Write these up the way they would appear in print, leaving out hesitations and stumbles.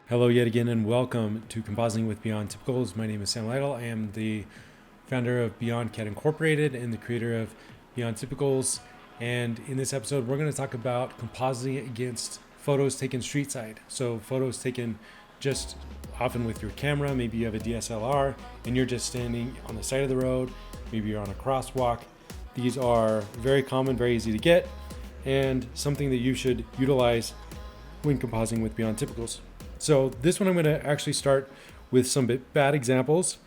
Hello yet again and welcome to Compositing with Beyond Typicals. My name is Sam Lytle. I am the founder of Beyond Cat Incorporated and the creator of Beyond Typicals. And in this episode, we're going to talk about compositing against photos taken streetside. So photos taken just often with your camera. Maybe you have a DSLR and you're just standing on the side of the road. Maybe you're on a crosswalk. These are very common, very easy to get, and something that you should utilize when compositing with Beyond Typicals. So this one I'm going to actually start with some bad examples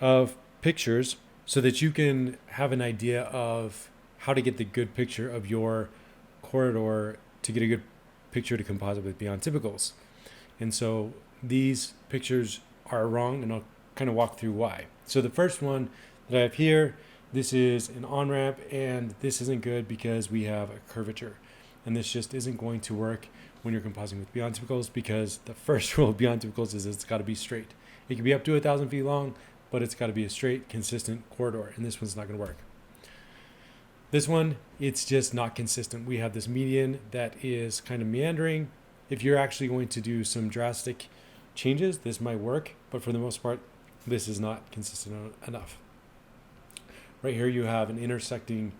of pictures so that you can have an idea of how to get the good picture of your corridor to get a good picture to composite with Beyond Typicals. And so these pictures are wrong, and I'll kind of walk through why. So the first one that I have here, this is an on-ramp, and this isn't good because we have a curvature. And this just isn't going to work when you're compositing with Beyond Typicals, because the first rule of Beyond Typicals is it's got to be straight. It can be up to 1,000 feet long, but it's got to be a straight, consistent corridor, and this one's not going to work. This one, it's just not consistent. We have this median that is kind of meandering. If you're actually going to do some drastic changes, this might work, but for the most part, this is not consistent enough. Right here you have an intersecting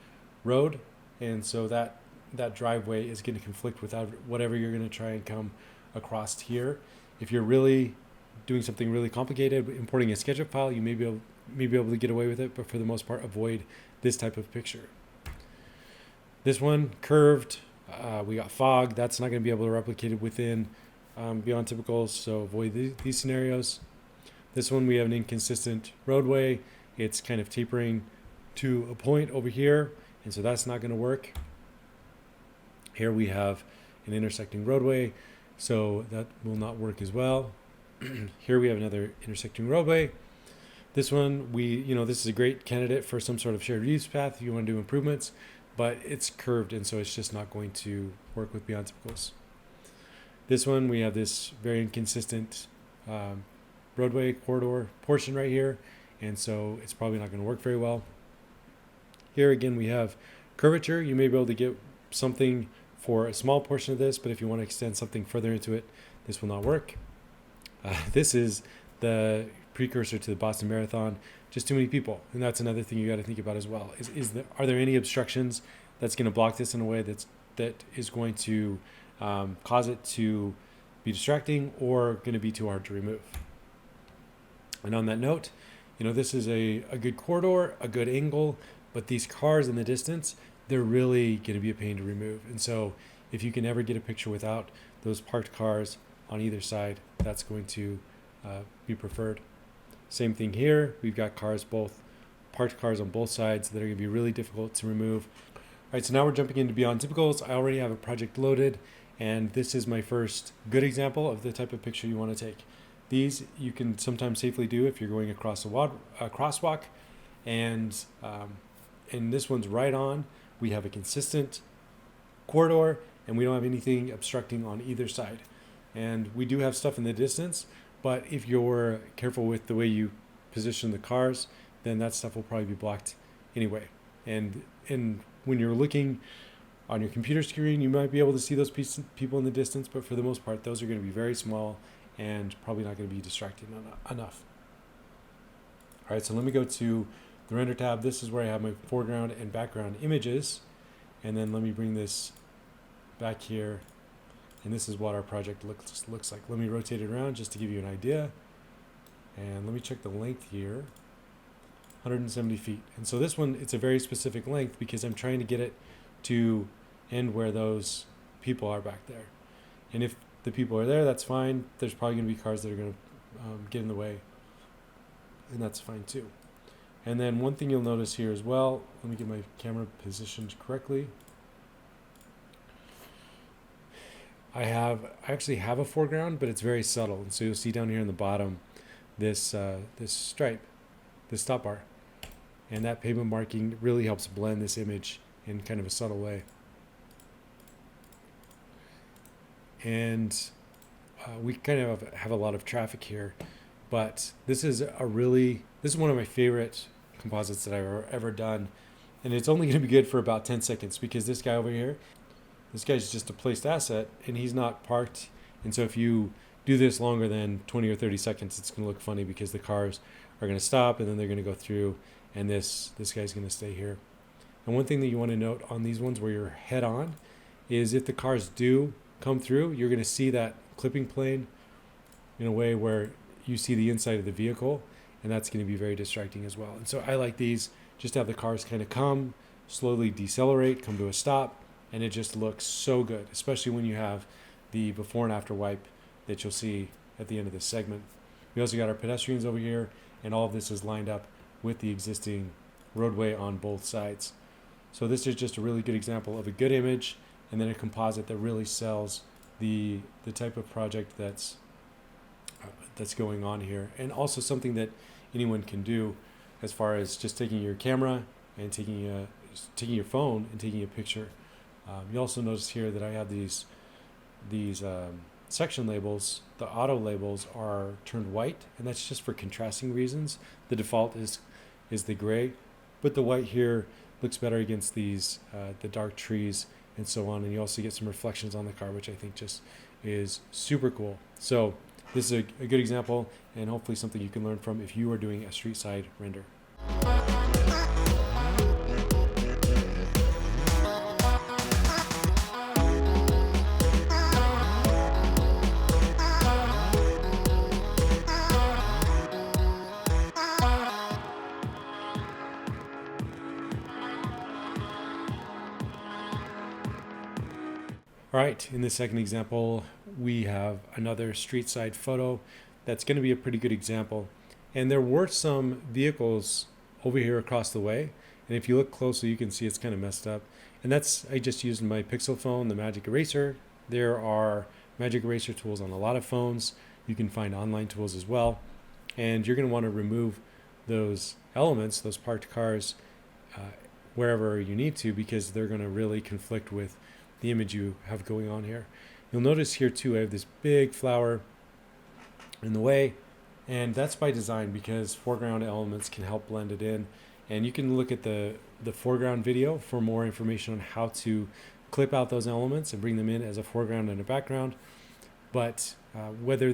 road, and so that driveway is going to conflict with whatever you're going to try and come across here. If you're really doing something really complicated, importing a SketchUp file, you may be able to get away with it, but for the most part, avoid this type of picture. This one, curved, we got fog. That's not going to be able to replicate it within Beyond Typicals, so avoid these scenarios. This one, we have an inconsistent roadway. It's kind of tapering to a point over here, and so that's not going to work. Here we have an intersecting roadway, so that will not work as well. Here we have another intersecting roadway. This one, this is a great candidate for some sort of shared use path if you want to do improvements, but it's curved, and so it's just not going to work with Beyond Typicals. This one, we have this very inconsistent roadway corridor portion right here, and so it's probably not going to work very well. Here again, we have curvature. You may be able to get something for a small portion of this, but if you want to extend something further into it, this will not work. This is the precursor to the Boston Marathon. Just too many people, and that's another thing you got to think about as well. Are there any obstructions that's going to block this in a way that is going to cause it to be distracting or going to be too hard to remove? And on that note, this is a good corridor, a good angle, but these cars in the distance, they're really going to be a pain to remove. And so if you can ever get a picture without those parked cars on either side, that's going to be preferred. Same thing here. We've got parked cars on both sides that are going to be really difficult to remove. All right, so now we're jumping into Beyond Typicals. I already have a project loaded, and this is my first good example of the type of picture you want to take. These you can sometimes safely do if you're going across a crosswalk, and this one's right on. We have a consistent corridor, and we don't have anything obstructing on either side. And we do have stuff in the distance, but if you're careful with the way you position the cars, then that stuff will probably be blocked anyway. And when you're looking on your computer screen, you might be able to see those people in the distance, but for the most part, those are going to be very small and probably not going to be distracting enough. All right, so let me go to the render tab. This is where I have my foreground and background images, and then let me bring this back here, and this is what our project looks like. Let me rotate it around just to give you an idea, and let me check the length here. 170 feet. And so this one, it's a very specific length because I'm trying to get it to end where those people are back there. And if the people are there, that's fine. There's probably going to be cars that are going to get in the way, and that's fine too. And then one thing you'll notice here as well, let me get my camera positioned correctly. I actually have a foreground, but it's very subtle. And so you'll see down here in the bottom, this stripe, this stop bar. And that pavement marking really helps blend this image in kind of a subtle way. And we kind of have a lot of traffic here, but this is one of my favorite composites that I've ever done, and it's only going to be good for about 10 seconds because this guy over here, this guy's just a placed asset and he's not parked, and so if you do this longer than 20 or 30 seconds, it's going to look funny because the cars are going to stop and then they're going to go through, and this guy's going to stay here. And one thing that you want to note on these ones where you're head on is if the cars do come through, you're going to see that clipping plane in a way where you see the inside of the vehicle, and that's going to be very distracting as well. And so I like these just to have the cars kind of come, slowly decelerate, come to a stop, and it just looks so good, especially when you have the before and after wipe that you'll see at the end of this segment. We also got our pedestrians over here, and all of this is lined up with the existing roadway on both sides. So this is just a really good example of a good image and then a composite that really sells the type of project that's going on here, and also something that anyone can do as far as just taking your camera and taking your phone and taking a picture. You also notice here that I have these section labels. The auto labels are turned white, and that's just for contrasting reasons. The default is the gray, but the white here looks better against these the dark trees and so on, and you also get some reflections on the car, which I think just is super cool. So this is a good example, and hopefully something you can learn from if you are doing a street side render. All right, in this second example, we have another street side photo that's going to be a pretty good example. And there were some vehicles over here across the way, and if you look closely, you can see it's kind of messed up. And I just used my Pixel phone, the Magic Eraser. There are Magic Eraser tools on a lot of phones. You can find online tools as well. And you're going to want to remove those elements, those parked cars, wherever you need to, because they're going to really conflict with the image you have going on here. You'll notice here too, I have this big flower in the way, and that's by design because foreground elements can help blend it in. And you can look at the foreground video for more information on how to clip out those elements and bring them in as a foreground and a background. But whether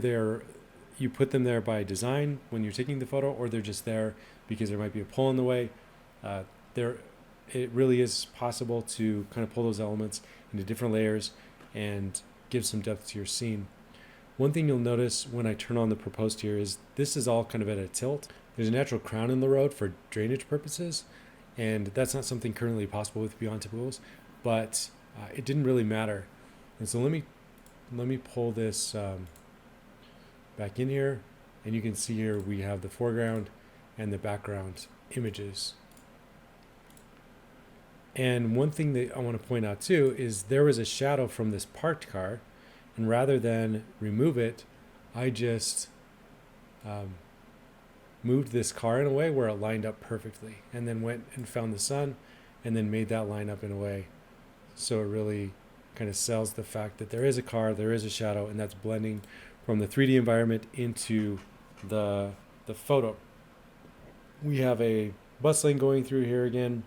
you put them there by design when you're taking the photo, or they're just there because there might be a pole in the way, it really is possible to kind of pull those elements into different layers and give some depth to your scene. One thing you'll notice when I turn on the proposed here is this is all kind of at a tilt. There's a natural crown in the road for drainage purposes, and that's not something currently possible with Beyond Typicals, but it didn't really matter. And so let me pull this back in here, and you can see here we have the foreground and the background images. And one thing that I want to point out too is there was a shadow from this parked car, and rather than remove it, I just moved this car in a way where it lined up perfectly, and then went and found the sun and then made that line up in a way so it really kind of sells the fact that there is a car, there is a shadow, and that's blending from the 3D environment into the photo. We have a bus lane going through here again.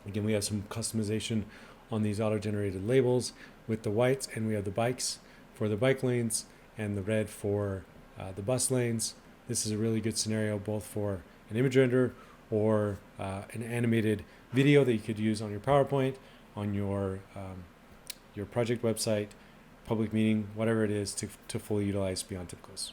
Again, we have some customization on these auto-generated labels with the whites, and we have the bikes for the bike lanes and the red for the bus lanes. This is a really good scenario both for an image render or an animated video that you could use on your PowerPoint, on your project website, public meeting, whatever it is, to fully utilize Beyond Typicals.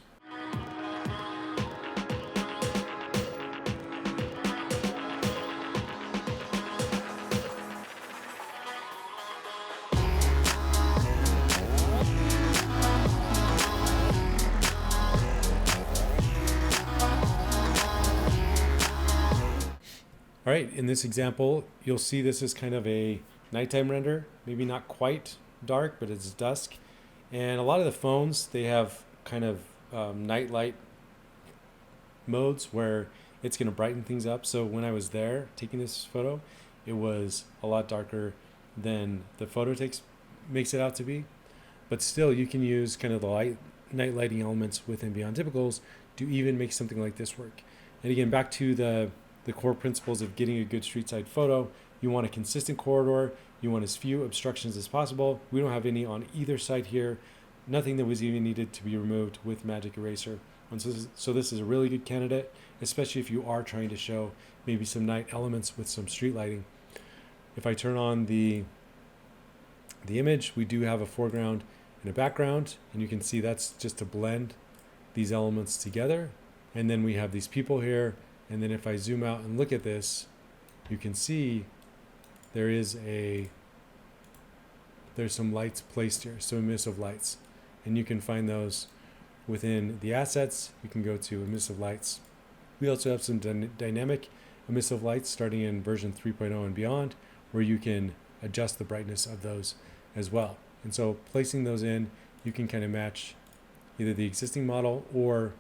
All right, in this example, you'll see this is kind of a nighttime render, maybe not quite dark, but it's dusk. And a lot of the phones, they have kind of night light modes where it's going to brighten things up. So when I was there taking this photo, it was a lot darker than the photo makes it out to be. But still, you can use kind of the night lighting elements within Beyond Typicals to even make something like this work. And again, back to the core principles of getting a good street side photo. You want a consistent corridor. You want as few obstructions as possible. We don't have any on either side here, nothing that was even needed to be removed with Magic Eraser. And so this is a really good candidate, especially if you are trying to show maybe some night elements with some street lighting. If I turn on the image, we do have a foreground and a background, and you can see that's just to blend these elements together. And then we have these people here, and then if I zoom out and look at this, you can see there's some lights placed here, some emissive lights, and you can find those within the assets. You can go to emissive lights. We also have some dynamic emissive lights starting in version 3.0 and beyond, where you can adjust the brightness of those as well. And so placing those in, you can kind of match either the existing model, or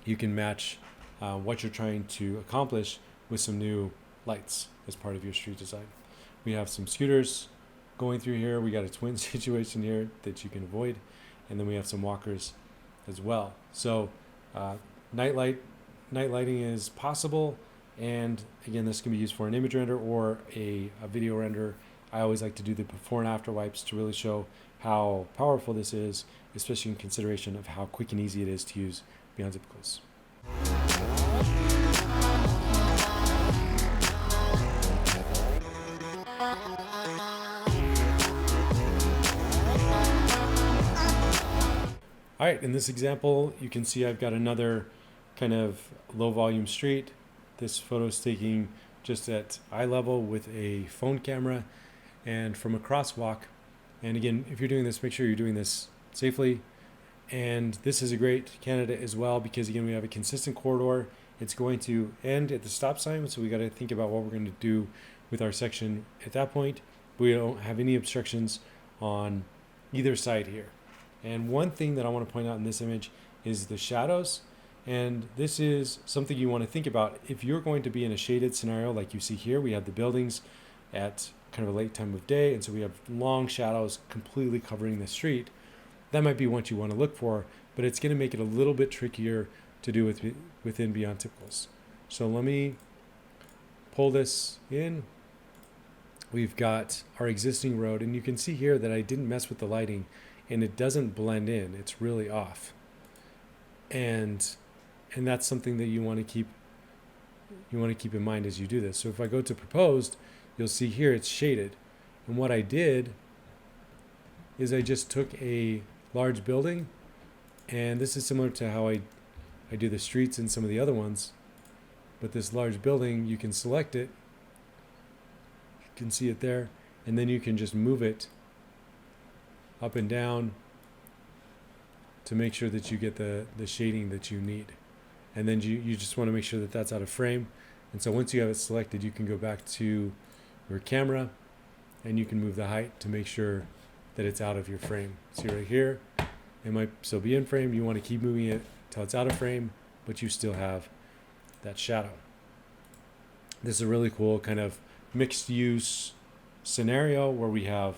you can match what you're trying to accomplish with some new lights as part of your street design. We have some scooters going through here. We got a twin situation here that you can avoid. And then we have some walkers as well. So night lighting is possible. And again, this can be used for an image render or a video render. I always like to do the before and after wipes to really show how powerful this is, especially in consideration of how quick and easy it is to use Beyond Typicals. All right, in this example, you can see I've got another kind of low volume street. This photo is taking just at eye level with a phone camera and from a crosswalk. And again, if you're doing this, make sure you're doing this safely. And this is a great candidate as well, because again, we have a consistent corridor. It's going to end at the stop sign, so we got to think about what we're going to do with our section at that point. We don't have any obstructions on either side here. And one thing that I want to point out in this image is the shadows. And this is something you want to think about. If you're going to be in a shaded scenario like you see here, we have the buildings at kind of a late time of day, and so we have long shadows completely covering the street. That might be what you want to look for, but it's going to make it a little bit trickier to do within Beyond Typicals. So let me pull this in. We've got our existing road, and you can see here that I didn't mess with the lighting, and it doesn't blend in. It's really off. And that's something that you want to keep in mind as you do this. So if I go to proposed, you'll see here it's shaded. And what I did is I just took a large building, and this is similar to how I do the streets and some of the other ones. But this large building, you can select it. You can see it there. And then you can just move it up and down to make sure that you get the shading that you need. And then you just want to make sure that that's out of frame. And so once you have it selected, you can go back to your camera and you can move the height to make sure that it's out of your frame. See right here, it might still be in frame. You want to keep moving it till it's out of frame, but you still have that shadow. This is a really cool kind of mixed use scenario where we have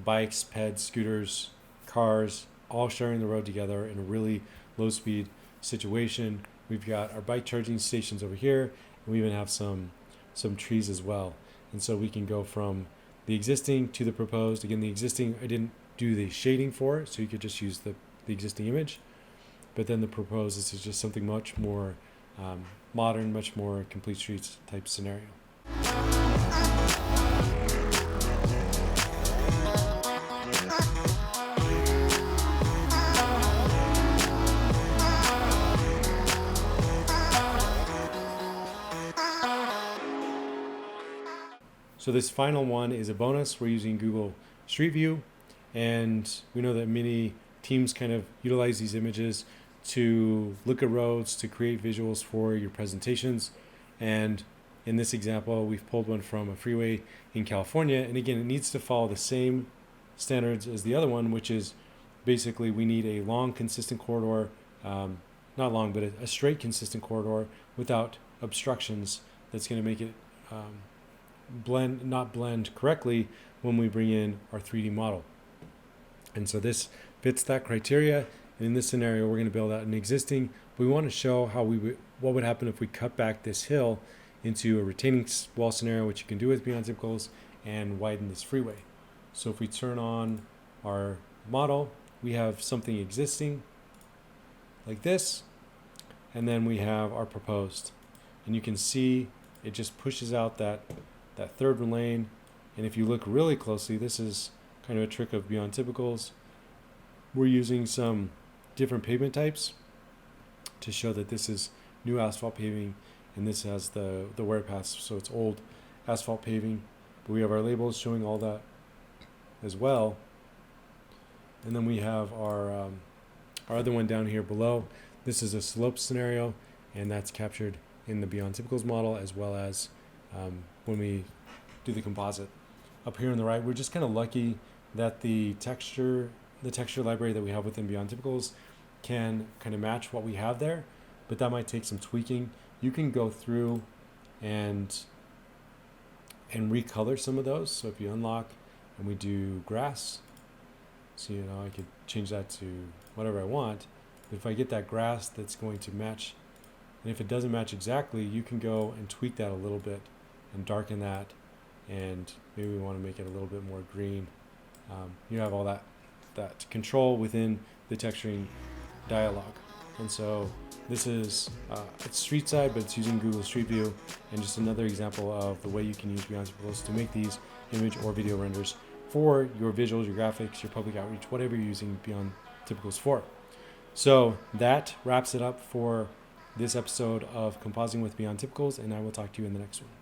bikes, peds, scooters, cars, all sharing the road together in a really low speed situation. We've got our bike charging stations over here, and we even have some trees as well. And so we can go from the existing to the proposed. Again, the existing, I didn't do the shading for, so you could just use the existing image. But then the proposed, this is just something much more modern, much more complete streets type scenario. So this final one is a bonus. We're using Google Street View, and we know that many teams kind of utilize these images to look at roads, to create visuals for your presentations. And in this example, we've pulled one from a freeway in California. And again, it needs to follow the same standards as the other one, which is basically we need a long, consistent corridor, not long, but a straight, consistent corridor without obstructions that's going to make it not blend correctly when we bring in our 3D model. And so this fits that criteria. And in this scenario, we're going to build out an existing. We want to show how what would happen if we cut back this hill into a retaining wall scenario, which you can do with Beyond Typicals, and widen this freeway. So if we turn on our model, we have something existing like this, and then we have our proposed. And you can see it just pushes out that third lane. And if you look really closely, this is kind of a trick of Beyond Typicals. We're using some different pavement types to show that this is new asphalt paving, and this has the wear paths, so it's old asphalt paving. But we have our labels showing all that as well. And then we have our other one down here below. This is a slope scenario, and that's captured in the Beyond Typicals model, as well as when we do the composite. Up here on the right, we're just kind of lucky that the texture library that we have within Beyond Typicals can kind of match what we have there, but that might take some tweaking. You can go through and recolor some of those. So if you unlock and we do grass, so I could change that to whatever I want. But if I get that grass that's going to match, and if it doesn't match exactly, you can go and tweak that a little bit and darken that, and maybe we want to make it a little bit more green. You have all that control within the texturing dialog. And so this is it's Streetside, but it's using Google Street View, and just another example of the way you can use Beyond Typicals to make these image or video renders for your visuals, your graphics, your public outreach, whatever you're using Beyond Typicals for. So that wraps it up for this episode of Compositing with Beyond Typicals, and I will talk to you in the next one.